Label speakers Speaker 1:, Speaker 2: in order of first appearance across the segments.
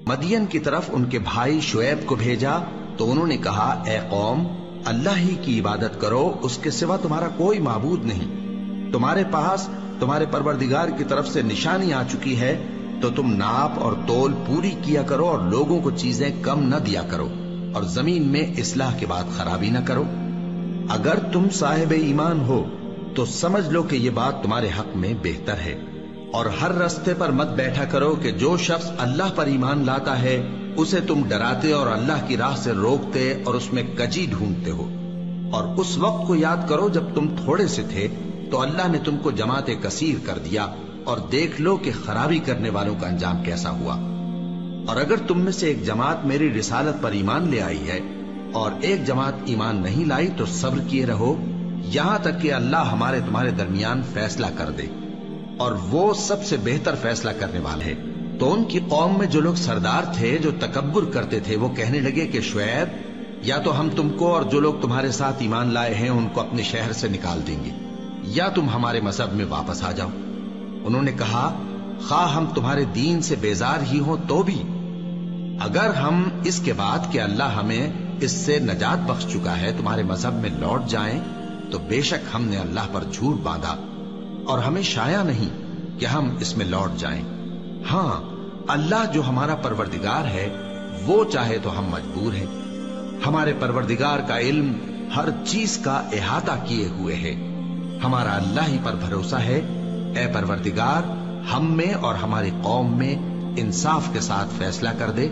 Speaker 1: مدین کی طرف ان کے بھائی شعیب کو بھیجا تو انہوں نے کہا، اے قوم، اللہ ہی کی عبادت کرو، اس کے سوا تمہارا کوئی معبود نہیں۔ تمہارے پاس تمہارے پروردگار کی طرف سے نشانی آ چکی ہے، تو تم ناپ اور تول پوری کیا کرو اور لوگوں کو چیزیں کم نہ دیا کرو، اور زمین میں اصلاح کے بعد خرابی نہ کرو۔ اگر تم صاحب ایمان ہو تو سمجھ لو کہ یہ بات تمہارے حق میں بہتر ہے، اور ہر رستے پر مت بیٹھا کرو کہ جو شخص اللہ پر ایمان لاتا ہے اسے تم ڈراتے اور اللہ کی راہ سے روکتے اور اس میں کجی ڈھونڈتے ہو۔ اور اس وقت کو یاد کرو جب تم تھوڑے سے تھے تو اللہ نے تم کو جماعت کثیر کر دیا، اور دیکھ لو کہ خرابی کرنے والوں کا انجام کیسا ہوا۔ اور اگر تم میں سے ایک جماعت میری رسالت پر ایمان لے آئی ہے اور ایک جماعت ایمان نہیں لائی تو صبر کیے رہو یہاں تک کہ اللہ ہمارے تمہارے درمیان فیصلہ کر دے، اور وہ سب سے بہتر فیصلہ کرنے والا ہے۔ تو ان کی قوم میں جو لوگ سردار تھے جو تکبر کرتے تھے وہ کہنے لگے کہ شعیب، یا تو ہم تم کو اور جو لوگ تمہارے ساتھ ایمان لائے ہیں ان کو اپنے شہر سے نکال دیں گے، یا تم ہمارے مذہب میں واپس آ جاؤ۔ انہوں نے کہا، خواہ ہم تمہارے دین سے بیزار ہی ہوں تو بھی، اگر ہم اس کے بعد کہ اللہ ہمیں اس سے نجات بخش چکا ہے تمہارے مذہب میں لوٹ جائیں تو بے شک ہم نے اللہ پر جھوٹ باندھا، اور ہمیں شایع نہیں کہ ہم اس میں لوٹ جائیں۔ ہاں، اللہ جو ہمارا پروردگار ہے وہ چاہے تو ہم مجبور ہیں۔ ہمارے پروردگار کا علم ہر چیز کا احاطہ کیے ہوئے ہے، ہمارا اللہ ہی پر بھروسہ ہے۔ اے پروردگار، ہم میں اور ہماری قوم میں انصاف کے ساتھ فیصلہ کر دے،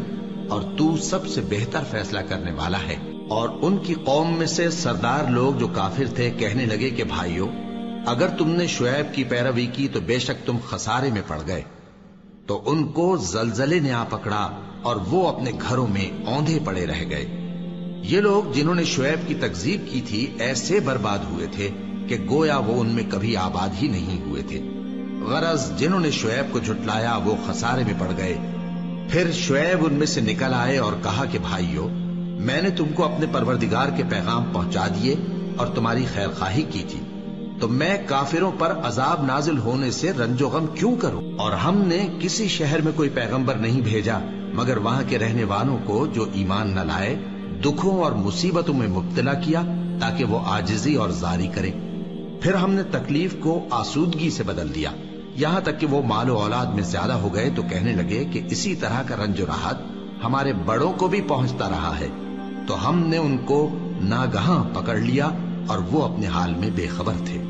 Speaker 1: اور تو سب سے بہتر فیصلہ کرنے والا ہے۔ اور ان کی قوم میں سے سردار لوگ جو کافر تھے کہنے لگے کہ بھائیو، اگر تم نے شعیب کی پیروی کی تو بے شک تم خسارے میں پڑ گئے۔ تو ان کو زلزلے نے آ پکڑا اور وہ اپنے گھروں میں اوندھے پڑے رہ گئے۔ یہ لوگ جنہوں نے شعیب کی تکذیب کی تھی ایسے برباد ہوئے تھے کہ گویا وہ ان میں کبھی آباد ہی نہیں ہوئے تھے۔ غرض جنہوں نے شعیب کو جھٹلایا وہ خسارے میں پڑ گئے۔ پھر شعیب ان میں سے نکل آئے اور کہا کہ بھائیو، میں نے تم کو اپنے پروردگار کے پیغام پہنچا دیے اور تمہاری خیر خواہی کی تھی، تو میں کافروں پر عذاب نازل ہونے سے رنج و غم کیوں کروں؟ اور ہم نے کسی شہر میں کوئی پیغمبر نہیں بھیجا مگر وہاں کے رہنے والوں کو جو ایمان نہ لائے دکھوں اور مصیبتوں میں مبتلا کیا تاکہ وہ عاجزی اور زاری کریں۔ پھر ہم نے تکلیف کو آسودگی سے بدل دیا، یہاں تک کہ وہ مال و اولاد میں زیادہ ہو گئے تو کہنے لگے کہ اسی طرح کا رنج و راحت ہمارے بڑوں کو بھی پہنچتا رہا ہے۔ تو ہم نے ان کو ناگہاں پکڑ لیا اور وہ اپنے حال میں بے خبر تھے۔